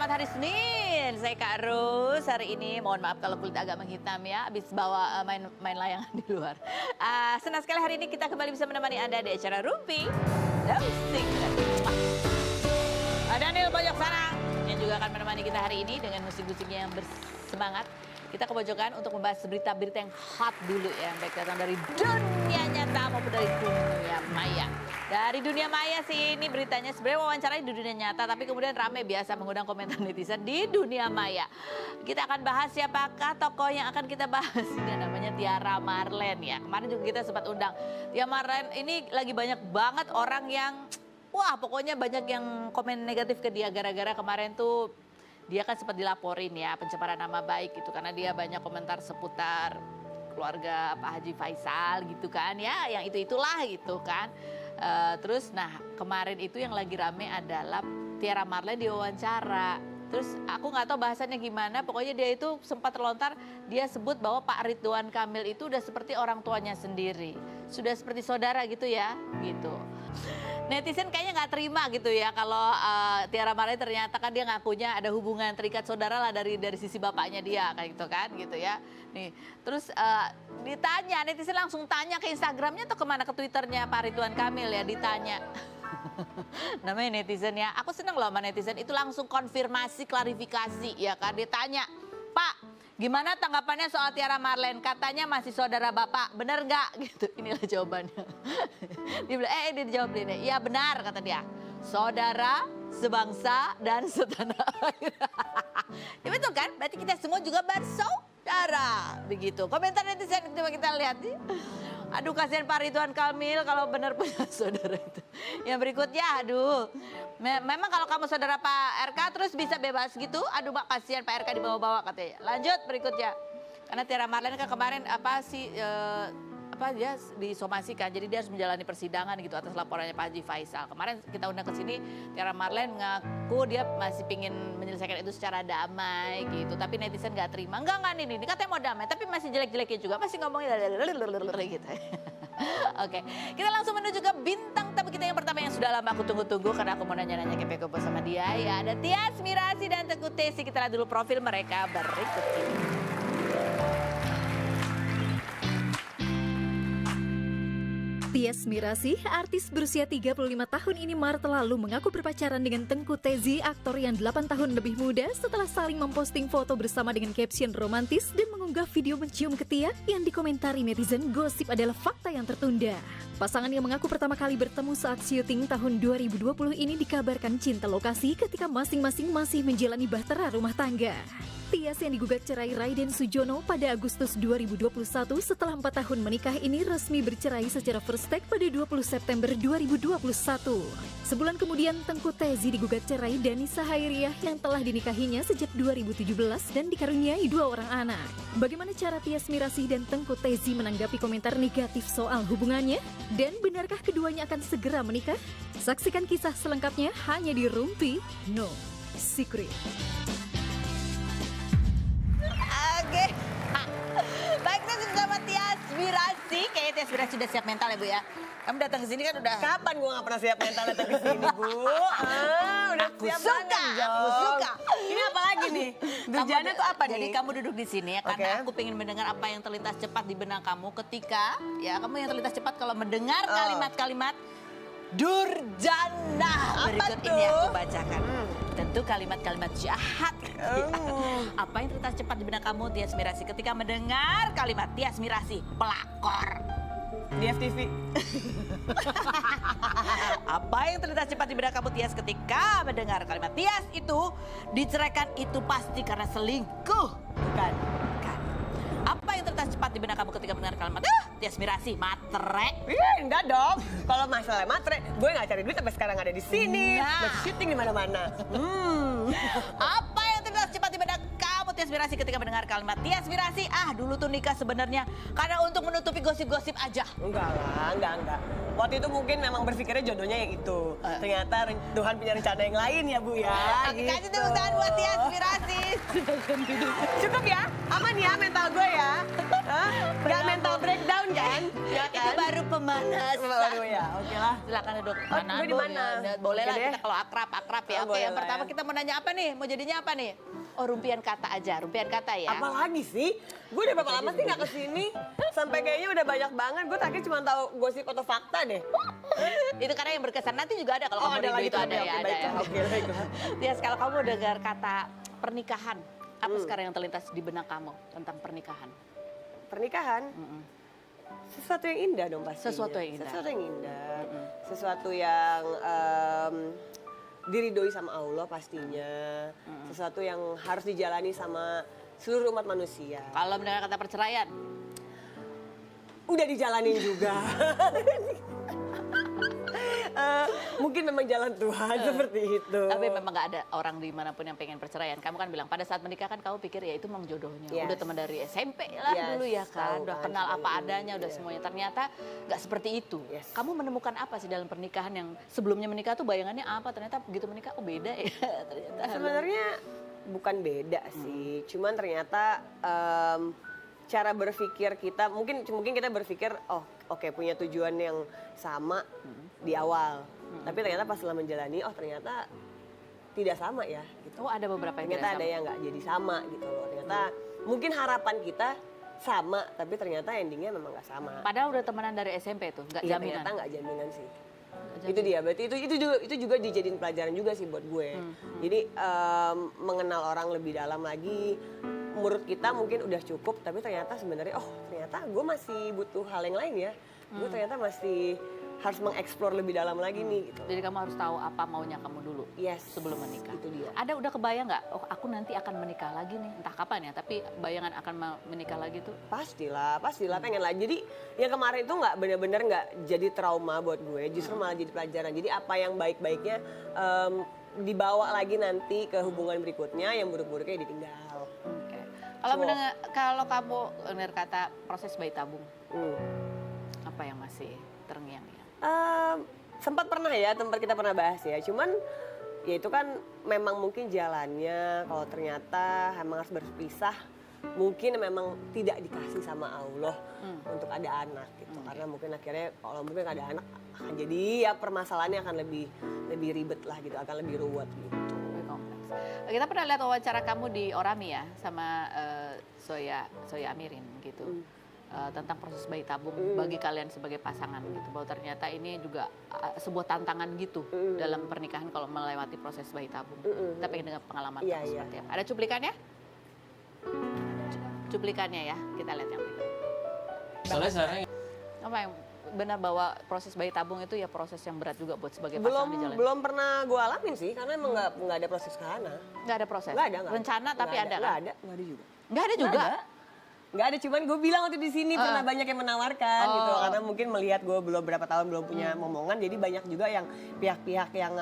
Selamat hari Senin, saya Kak Ros. Hari ini mohon maaf kalau kulit agak menghitam ya, habis bawa main layangan di luar. Senang sekali hari ini kita kembali bisa menemani Anda di acara Rumpi Musik. Daniel pojok sana yang juga akan menemani kita hari ini dengan musik-musiknya yang bersemangat. Kita ke pojokan untuk membahas berita-berita yang hot dulu ya, baik datang dari dunia nyata maupun dari dunia maya. Dari dunia maya sih ini beritanya sebenarnya wawancaranya di dunia nyata, tapi kemudian rame biasa mengundang komentar netizen di dunia maya. Kita akan bahas siapakah tokoh yang akan kita bahas. Ini namanya Tiara Marlen ya. Kemarin juga kita sempat undang. Tiara Marlen ini lagi banyak banget orang yang, wah pokoknya banyak yang komen negatif ke dia gara-gara kemarin tuh dia kan sempat dilaporin ya pencemaran nama baik gitu karena dia banyak komentar seputar keluarga Pak Haji Faisal gitu kan ya, yang itulah gitu kan. Terus nah kemarin itu yang lagi rame adalah Tiara Marlen diwawancara. Terus aku nggak tahu bahasannya gimana, pokoknya dia itu sempat terlontar, dia sebut bahwa Pak Ridwan Kamil itu udah seperti orang tuanya sendiri. Sudah seperti saudara gitu ya, gitu. Netizen kayaknya nggak terima gitu ya kalau Tiara Marlen ternyata kan dia ngakunya ada hubungan terikat saudara lah dari sisi bapaknya dia kayak gitu kan gitu ya. Nih terus ditanya, netizen langsung tanya ke Instagramnya atau kemana, ke Twitternya Pak Ridwan Kamil ya, ditanya. Namanya netizen ya, aku seneng loh sama netizen itu langsung konfirmasi, klarifikasi ya kan. Ditanya, Pak gimana tanggapannya soal Tiara Marlen? Katanya masih saudara bapak, bener gak? Gitu, inilah jawabannya. Dia bilang, dia dijawab ini, iya benar kata dia. Saudara, sebangsa, dan setanah air. Ya betul kan? Berarti kita semua juga bersaudara. Begitu, komentar netizen coba kita lihat. Aduh kasihan Pak Ridwan Kamil kalau benar punya saudara itu. Yang berikutnya, aduh. Memang kalau kamu saudara Pak RK terus bisa bebas gitu. Aduh Pak kasihan Pak RK dibawa-bawa katanya. Lanjut berikutnya. Karena Tiara Marlen kan kemarin dia disomasikan. Jadi dia harus menjalani persidangan gitu atas laporannya Pak Haji Faisal. Kemarin kita undang ke sini, Tiara Marlen mengaku dia masih pingin menyelesaikan itu secara damai gitu. Tapi netizen nggak terima. Enggak ini katanya mau damai, tapi masih jelek-jeleknya juga. Masih ngomongnya gitu. Oke, kita langsung menuju ke bintang tamu kita yang pertama yang sudah lama aku tunggu-tunggu karena aku mau nanya-nanya kepo sama dia. Ya ada Tias Mirasih dan Tengku Tesi. Kita lihat dulu profil mereka berikut ini. Tias Mirasih, artis berusia 35 tahun ini Maret lalu mengaku berpacaran dengan Tengku Tezi, aktor yang 8 tahun lebih muda setelah saling memposting foto bersama dengan caption romantis dan mengunggah video mencium ketiak yang dikomentari netizen gosip adalah fakta yang tertunda. Pasangan yang mengaku pertama kali bertemu saat syuting tahun 2020 ini dikabarkan cinta lokasi ketika masing-masing masih menjalani bahtera rumah tangga. Tias yang digugat cerai Raiden Sujono pada Agustus 2021 setelah 4 tahun menikah ini resmi bercerai secara first take pada 20 September 2021. Sebulan kemudian Tengku Tezi digugat cerai Dani Sahairiah yang telah dinikahinya sejak 2017 dan dikaruniai 2 orang anak. Bagaimana cara Tias Mirasih dan Tengku Tezi menanggapi komentar negatif soal hubungannya? Dan benarkah keduanya akan segera menikah? Saksikan kisah selengkapnya hanya di Rumpi No Secret. Oke. Baik, kita sudah sama Tias Mirasih. Kayaknya Tias Mirasih sudah siap mental ya Bu ya. Kamu datang ke sini kan udah. Kapan gue gak pernah siap mental datang ke sini Bu? Udah Aku siap suka, banget, aku Jom. suka. Ini apa lagi nih? Durjana tuh apa nih? Jadi kamu duduk di sini ya karena Oke. aku pengen mendengar apa yang terlintas cepat di benak kamu ketika ya kamu yang terlintas cepat kalau mendengar kalimat-kalimat Durjana. Berikut tuh? ini aku bacakan. Tentu kalimat-kalimat jahat. Apa yang terlintas cepat di benak kamu Tias Mirasih ketika mendengar kalimat Tias Mirasih pelakor? Di FTV. Apa yang terlintas cepat di benak kamu Tias ketika mendengar kalimat Tias itu diceraikan itu pasti karena selingkuh? Bukan. Apa yang terlintas cepat di benak kamu ketika mendengar kalimat Tias Mirasih matre? Enggak dong. Kalau masalah matre, gue gak cari duit sampai sekarang ada di sini. Nah. Masih syuting di mana-mana. Apa yang terlintas cepat di benak kamu Tias Mirasih ketika mendengar kalimat Tias Mirasih, dulu tuh nikah sebenarnya karena untuk menutupi gosip-gosip aja. Enggak lah, enggak. Waktu itu mungkin memang berpikirnya jodohnya yang itu. Ternyata Tuhan punya rencana yang lain ya Bu ya. Oke, kasih tepuk tangan buat Tias Mirasih. Cukup ya? Aman ya mental gue ya? Hah? Gak mental breakdown kan? Ya Itu kan? baru pemanasan. Baru ya, oke lah. Silakan duduk. gue di mana? Ya, boleh Oke lah deh. kita kalau akrab ya. Oke, Boleh yang lah pertama ya. kita mau nanya apa nih? Mau jadinya apa nih? Oh, rumpian kata aja, rumpian kata ya. Apa lagi sih? Gue udah berapa lama sih gak kesini? Sampai kayaknya udah banyak banget. Gue tadi cuma tahu gosip atau fakta deh. Itu karena yang berkesan nanti juga ada kalau kamu rindu itu ada ya. Ada ya. Oke, baiklah. Tias, kalau kamu dengar kata pernikahan, apa sekarang yang terlintas di benak kamu tentang pernikahan? Pernikahan? Sesuatu yang indah dong pastinya. Sesuatu yang indah. Sesuatu yang indah. Sesuatu yang diridhoi sama Allah pastinya. Sesuatu yang harus dijalani sama seluruh umat manusia. Kalau mendengar kata perceraian, Udah dijalanin juga. Mungkin memang jalan Tuhan seperti itu. tapi memang gak ada orang dimanapun yang pengen perceraian. Kamu kan bilang pada saat menikah kan kamu pikir ya itu memang jodohnya. Yes. Udah teman dari SMP lah Yes, dulu ya kan. tahu Udah kan, kenal sudah apa ini, adanya, udah iya. semuanya. Ternyata gak seperti itu. Yes. Kamu menemukan apa sih dalam pernikahan yang sebelumnya menikah tuh bayangannya apa? Ternyata begitu menikah oh beda ya. Ternyata Sebenarnya bukan beda sih, cuman ternyata cara berpikir kita mungkin kita berpikir oh oke punya tujuan yang sama di awal, tapi ternyata pas setelah menjalani oh ternyata tidak sama ya. Gitu. Oh, ada beberapa yang Ternyata tidak ada sama. yang nggak jadi sama gitu loh. Ternyata mungkin harapan kita sama, tapi ternyata endingnya memang nggak sama. Padahal udah temenan dari SMP tuh, nggak Iya, jaminan. ternyata nggak jaminan sih. Nggak Itu dia, berarti itu juga dijadiin pelajaran juga sih buat gue. Jadi mengenal orang lebih dalam lagi, menurut kita mungkin udah cukup, tapi ternyata sebenarnya oh ternyata gue masih butuh hal yang lain ya. Gue ternyata masih harus mengeksplor lebih dalam lagi nih gitu. Jadi kamu harus tahu apa maunya kamu dulu Yes, sebelum menikah. itu dia. Ada udah kebayang nggak? Oh, aku nanti akan menikah lagi nih. Entah kapan ya, tapi bayangan akan menikah lagi tuh. Pastilah pengen lah. Jadi yang kemarin itu nggak bener-bener nggak jadi trauma buat gue, justru malah jadi pelajaran. Jadi apa yang baik-baiknya dibawa lagi nanti ke hubungan berikutnya, yang buruk-buruknya ditinggal. Oke. Kalau kamu dengar kata proses bayi tabung, apa yang masih terngiang-ngiang? Sempat pernah ya, tempat kita pernah bahas ya. Cuman ya itu kan memang mungkin jalannya kalau ternyata emang harus berpisah, mungkin memang tidak dikasih sama Allah untuk ada anak gitu. Karena mungkin akhirnya kalau mungkin ada anak akan jadi ya permasalahannya akan lebih ribet lah gitu, akan lebih ruwet gitu. Lebih kompleks. Kita pernah lihat wawancara kamu di Orami ya sama Soya Amirin gitu. Tentang proses bayi tabung bagi kalian sebagai pasangan gitu, bahwa ternyata ini juga sebuah tantangan gitu dalam pernikahan kalau melewati proses bayi tabung. Kita pengen dengar pengalaman Iya, kamu iya. seperti apa. Ada cuplikannya? Cuplikannya ya, kita lihat yang berikut. Soalnya sekarang Apa yang benar bahwa proses bayi tabung itu ya proses yang berat juga buat sebagai pasangan di jalan. Belum pernah gue alamin sih, karena emang nggak ada proses ke sana. Nggak ada proses. Nggak ada. Rencana tapi ada kan? Nggak ada juga. Nggak ada juga. Nggak ada, cuman gue bilang waktu di sini pernah banyak yang menawarkan gitu, karena mungkin melihat gue belum berapa tahun belum punya momongan, jadi banyak juga yang pihak-pihak yang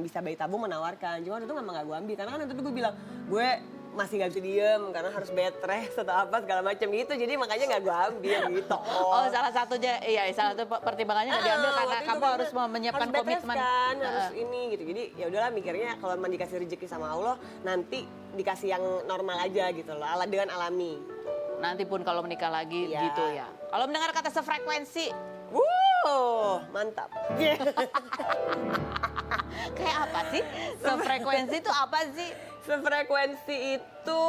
bisa bayi tabung menawarkan. Cuma waktu itu memang nggak gue ambil, karena kan waktu itu gue bilang gue masih nggak bisa diem karena harus bed rest atau apa segala macam gitu, jadi makanya nggak gue ambil gitu. Oh, salah satunya, iya, salah satu pertimbangannya nggak diambil karena waktu itu kamu karena harus menyiapkan harus bed rest komitmen. kan, harus ini gitu. Jadi ya udahlah mikirnya kalau emang dikasih rezeki sama Allah, nanti dikasih yang normal aja gitu loh, dengan alami. Nanti pun kalau menikah lagi Iya. gitu ya. Kalau mendengar kata sefrekuensi, Mantap. kayak apa sih? Sefrekuensi itu apa sih? Sefrekuensi itu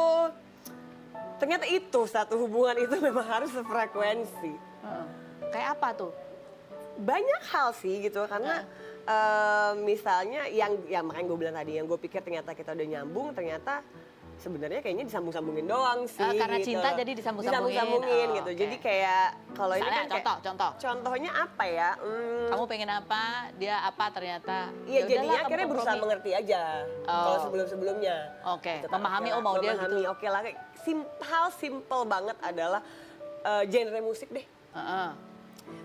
ternyata itu satu hubungan itu memang harus sefrekuensi. Kayak apa tuh? Banyak hal sih gitu karena misalnya yang makanya gue bilang tadi yang gue pikir ternyata kita udah nyambung, ternyata sebenarnya kayaknya disambung-sambungin doang sih. Karena gitu. cinta jadi disambung-sambungin. Disambung-sambungin Oh, gitu. oke. Jadi kayak kalau ini Misalnya kan kayak, contoh. contohnya apa ya? Kamu pengen apa, dia apa ternyata. Iya Ya jadinya udahlah, akhirnya kamu berusaha kompromi. mengerti aja. Oh. Kalau sebelum-sebelumnya. Oke, Gitu, memahami oke oh mau lah, dia memahami, gitu. Oke lah, hal simple banget adalah genre musik deh. Heeh.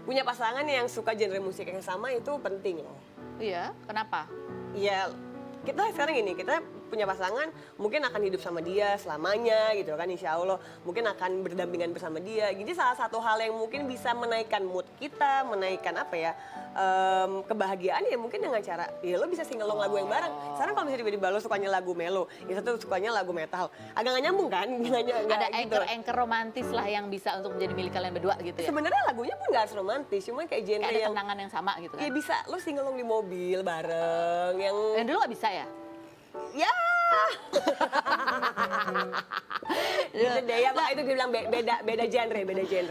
Punya pasangan yang suka genre musik yang sama itu penting loh. Iya, kenapa? Iya, kita sekarang gini, kita punya pasangan, mungkin akan hidup sama dia selamanya gitu kan, insya Allah. Mungkin akan berdampingan bersama dia. Jadi salah satu hal yang mungkin bisa menaikkan mood kita, menaikkan apa ya, kebahagiaan ya mungkin dengan cara, ya lo bisa singelong lagu yang bareng. Sekarang kalau misalnya tiba-tiba lo sukanya lagu melo, ya satu sukanya lagu metal, agak nggak nyambung kan? Ada anchor romantis lah yang bisa untuk menjadi milik kalian berdua gitu ya. Sebenarnya lagunya pun nggak harus romantis, cuman kayak genre Kayak ada yang kenangan yang sama gitu kan. ya bisa lo singelong di mobil bareng yang Yang dulu nggak bisa ya? ya gitu deh ya, makanya itu dibilang beda genre.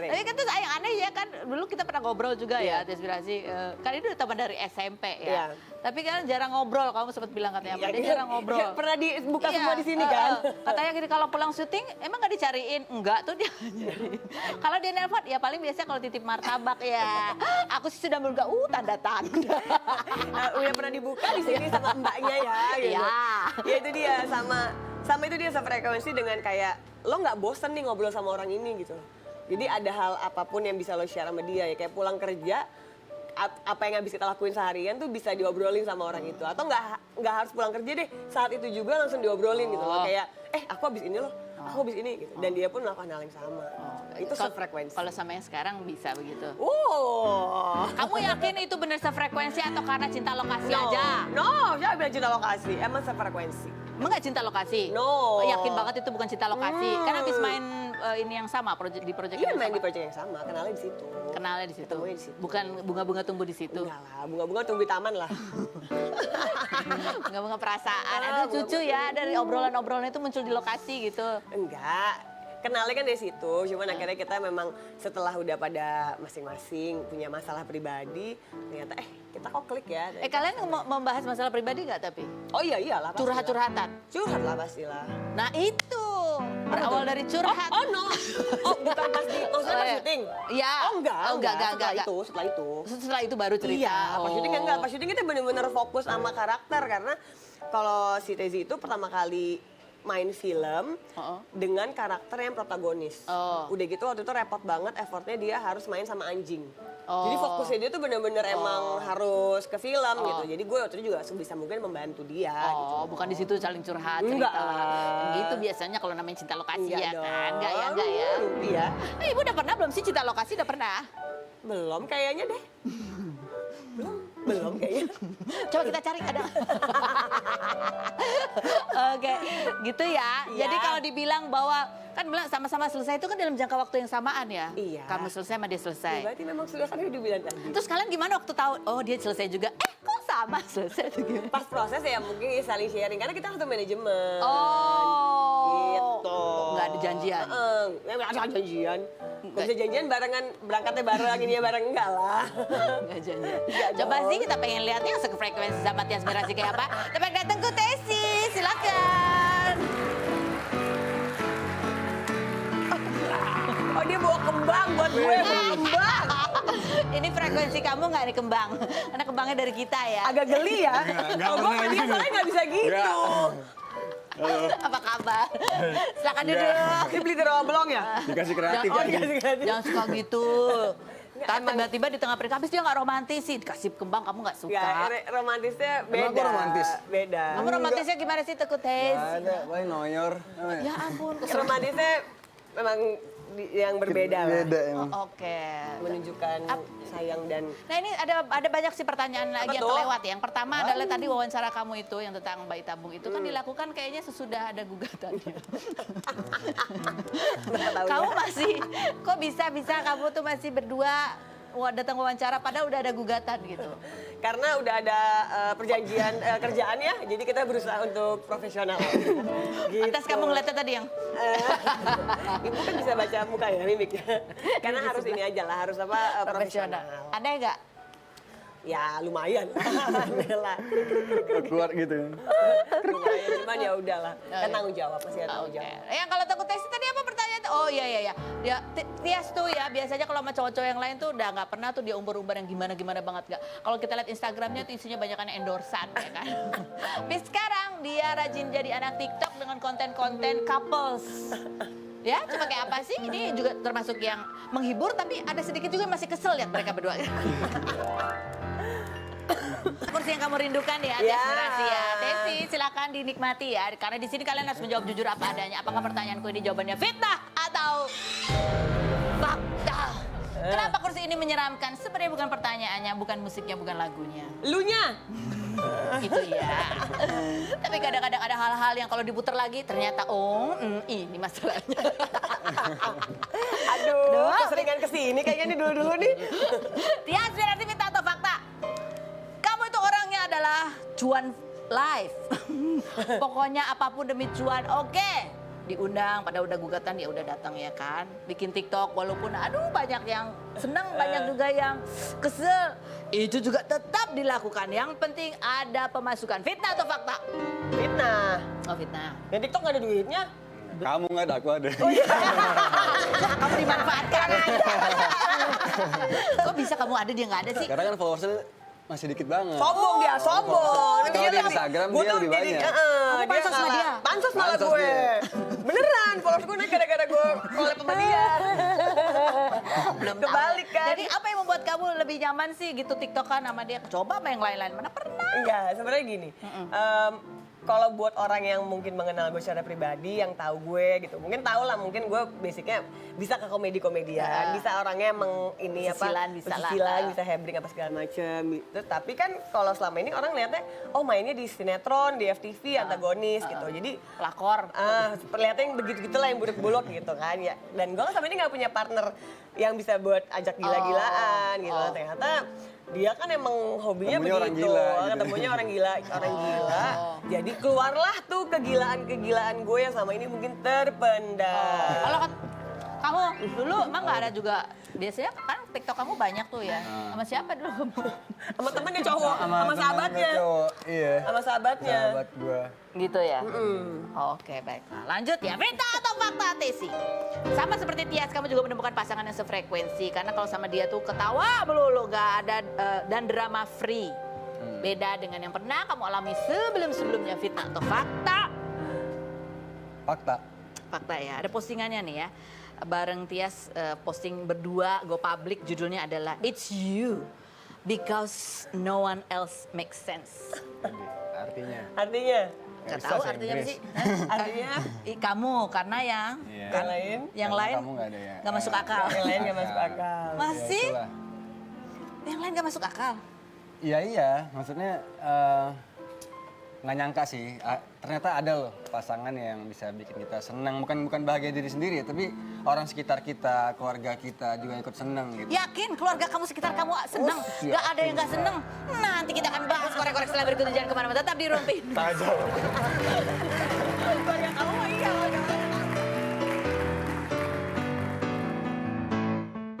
Tapi kan terus yang aneh ya kan, dulu kita pernah ngobrol juga ya, Inspirasi. Kan ini udah teman dari SMP ya. Iya. Tapi kan jarang ngobrol, kamu sempat bilang katanya, Ya, dia jarang ngobrol. pernah dibuka Iya, semua di sini kan. Katanya gini, kalau pulang syuting emang nggak dicariin? Enggak tuh dia nyariin. Kalau dia nelpon ya paling biasa kalau titip martabak ya. Aku sih sudah menduga, tanda-tanda. Udah pernah dibuka di sini sama mbaknya ya gitu. Iya. Ya itu dia, sama itu dia sefrekuensi dengan kayak lo nggak bosen nih ngobrol sama orang ini gitu. Jadi ada hal apapun yang bisa lo share sama dia ya, kayak pulang kerja apa yang habis kita lakuin seharian tuh bisa diobrolin sama orang itu, atau nggak harus pulang kerja deh, saat itu juga langsung diobrolin gitu loh, kayak aku habis ini loh, aku habis ini gitu, dan dia pun melakukan hal yang sama. Itu sefrekuensi. Kalau sama yang sekarang bisa begitu. Kamu Kamu yakin itu benar sefrekuensi atau karena cinta lokasi aja? No, siapa bilang cinta lokasi? Emang sefrekuensi. Emang nggak cinta lokasi? No. Yakin banget itu bukan cinta lokasi. Karena habis main ini yang sama, di project Iya yang main sama. di project yang sama, kenalnya di situ. Kenalnya di situ. Ketemunya di situ. Bukan bunga-bunga tumbuh di situ. Enggak lah, bunga-bunga tunggu di taman lah. Bunga-bunga perasaan. Aduh cucu ya, dari obrolan-obrolan itu muncul di lokasi gitu. Enggak, kenalnya kan dari situ. Cuman akhirnya kita memang setelah udah pada masing-masing punya masalah pribadi, ternyata kita kok klik ya. Kalian membahas masalah pribadi nggak tapi? Oh iyalah. pastilah. Curhat-curhatan? Curhat lah pastilah. Nah itu, berawal dari curhat. Oh no, bukan pas di, maksudnya pas syuting? Iya. Oh enggak. Enggak. Setelah itu. Setelah itu baru cerita. Iya, pas syuting enggak. Pas syuting kita bener-bener fokus sama karakter, karena kalau si Tezi itu pertama kali main film dengan karakter yang protagonis. Udah gitu waktu itu repot banget, effortnya dia harus main sama anjing. Jadi fokusnya dia tuh bener-bener emang harus ke film gitu. Jadi gue waktu itu juga sebisa mungkin membantu dia. Gitu. Bukan di situ saling curhat, Enggak cerita. lah. Gitu biasanya kalau namanya cinta lokasi Enggak ya dong. kan? Enggak ya. Iya. Ibu udah pernah belum sih cinta lokasi? Udah pernah? Belum kayaknya deh. Belum kayaknya. Coba kita cari ada. Oke, gitu ya. Iya. Jadi kalau dibilang bahwa kan bilang sama-sama selesai itu kan dalam jangka waktu yang samaan ya. Iya. Kamu selesai sama dia selesai. Berarti memang sudah kan udah bilang tadi. Terus kalian gimana waktu tahu oh dia selesai juga? Kok sama selesai tuh gimana? Pas proses ya mungkin saling sharing, karena kita satu manajemen. Oh. Gitu. Nggak ada janjian. Nggak ada janjian. Nggak bisa janjian barengan, berangkatnya bareng, ini ya bareng, enggak lah. Nggak janji. Nggak Coba dong. sih kita pengen lihatnya sefrekuensi sama Tias Mirasih kayak apa. Tepat datang ke Tesi, silakan. Oh dia bawa kembang buat gue, bawa kembang. Ini frekuensi kamu nggak ada kembang, karena kembangnya dari kita ya. Agak geli ya. Nggak Oh gue pernah sama dia gitu. soalnya nggak bisa gitu. Apa kabar? Silakan duduk. Dia beli di Roblong ya? Dikasih kreatif Oh, kan? dikasih kreatif. Jangan suka gitu. Nggak, Tapi emang- tiba-tiba di tengah pernikahan, habis dia nggak romantis sih. Dikasih kembang kamu nggak suka. Romantisnya beda. Emang gue romantis? Beda. Kamu romantisnya gimana sih Teguh Tes? Nggak ada, paling noyor. Ya ampun, Romantisnya memang yang berbeda lah. Beda emang. Oke. Menunjukkan sayang dan Nah ini ada banyak sih pertanyaan lagi yang tuh? kelewat ya. Yang pertama adalah tadi wawancara kamu itu yang tentang bayi tabung itu kan dilakukan kayaknya sesudah ada gugatannya. Kamu masih kok bisa kamu tuh masih berdua datang wawancara padahal udah ada gugatan gitu. karena udah ada perjanjian kerjaan ya, jadi kita berusaha untuk profesional. Gitu. Atas kamu ngeliatnya tadi yang Ibu kan bisa baca muka ya, mimiknya. Karena harus ini aja lah, harus apa profesional. Ada nggak? Ya lumayan lah. Keluar gitu. Lumayan, cuman ya udahlah. Kan tanggung jawab, pasti ada tanggung Oke. jawab. Yang kalau takut tes tadi apa pertanyaan? Oh iya. Dia Tias tuh ya biasanya kalau sama cowok-cowok yang lain tuh udah nggak pernah tuh dia umbar-umbar yang gimana banget nggak. Kalau kita lihat Instagramnya tuh isinya banyak kan endorsan ya kan. Tapi sekarang dia rajin jadi anak TikTok dengan konten-konten couples. Ya, coba kayak apa sih? Ini juga termasuk yang menghibur tapi ada sedikit juga masih kesel lihat mereka berdua. Kursi yang kamu rindukan ya, Ya. Desmirasi ya. Desi, silakan dinikmati ya. Karena di sini kalian harus menjawab jujur apa adanya. Apakah pertanyaanku ini jawabannya fitnah atau fakta? Kenapa kursi ini menyeramkan? Sebenarnya bukan pertanyaannya, bukan musiknya, bukan lagunya. Lunya. Itu ya. Tapi kadang-kadang ada hal-hal yang kalau diputar lagi ternyata ini masalahnya. Aduh, keseringan kesini kayaknya nih dulu-dulu nih. Tias, berarti fitnah atau fakta? Kamu itu orangnya adalah cuan live. Pokoknya apapun demi cuan, oke. Diundang, pada udah gugatan ya udah datang ya kan. Bikin TikTok walaupun aduh banyak yang seneng, banyak juga yang kesel. Itu juga tetap dilakukan. Yang penting ada pemasukan. Fitnah atau fakta? Fitnah. Oh fitnah. Ya TikTok gak ada duitnya. Kamu nggak ada, aku ada. Kamu dimanfaatkan aja. Kok bisa kamu ada dia nggak ada sih? Karena kan followersnya masih dikit banget. Sombong dia, sombong. Kalau di Instagram dia lebih banyak. Kamu pansos sama dia? Pansos malah Pansos gue. dia. Beneran, followers gue naik gara-gara gue collab sama dia. Belum tahu. Kebalik kan. Jadi apa yang membuat kamu lebih nyaman sih gitu TikTokan sama dia? Coba sama yang lain-lain. Mana pernah? Enggak, sebenarnya gini. Kalau buat orang yang mungkin mengenal gue secara pribadi, yang tahu gue gitu, mungkin tahu lah, mungkin gue basicnya bisa ke komedi-komedian, bisa orangnya emang ini Pesisilan, apa, bisa lah. pesisilan, bisa hebring apa segala macem. Gitu. Tapi kan kalau selama ini orang lihatnya, oh mainnya di sinetron, di FTV, antagonis gitu. Jadi Pelakor. perlihatnya yang begitu-gitu lah, yang buluk-buluk gitu kan ya. Dan gue sama ini nggak punya partner yang bisa buat ajak gila-gilaan gitu. Ternyata dia kan emang hobinya Ketemunya orang begitu, gila, gitu. ketemunya orang gila. Jadi keluarlah tuh kegilaan-kegilaan gue yang sama ini mungkin terpendam. Kalau kamu dulu emang nggak ada juga, biasanya kan TikTok kamu banyak tuh ya. Sama siapa dulu kamu? Sama temennya cowok, sama sahabatnya. Cowok, iya. Sama sahabatnya. Sahabat gua. Gitu ya? Oke, baik. Nah, lanjut ya. Fitnah atau fakta, Tesi? Sama seperti Tias, kamu juga menemukan pasangan yang sefrekuensi. Karena kalau sama dia tuh ketawa melulu, gak ada dan drama free. Beda dengan yang pernah kamu alami sebelum-sebelumnya. Fitnah atau fakta? Fakta. Fakta ya. Ada postingannya nih ya. Bareng Tias posting berdua, go public, judulnya adalah It's You because no one else makes sense. Artinya. Artinya? Gak Bisa tahu sih, artinya apa Inggris. sih? Artinya? Kamu, karena yang Iya. Yang lain? yang Karena lain kamu nggak ada ya. nggak masuk akal. Yang lain gak masuk akal. Masih? Ya, itulah. Yang lain gak masuk akal. Iya, maksudnya nggak nyangka sih. Ternyata ada loh pasangan yang bisa bikin kita senang. Bukan bahagia diri sendiri, tapi orang sekitar kita, keluarga kita juga ikut senang gitu. Yakin keluarga kamu sekitar kamu seneng? Oh, Gak ada yang gak seneng? Nanti kita akan bahas korek-korek setelah berikut. Jangan kemana-mana, tetap di Rumpin.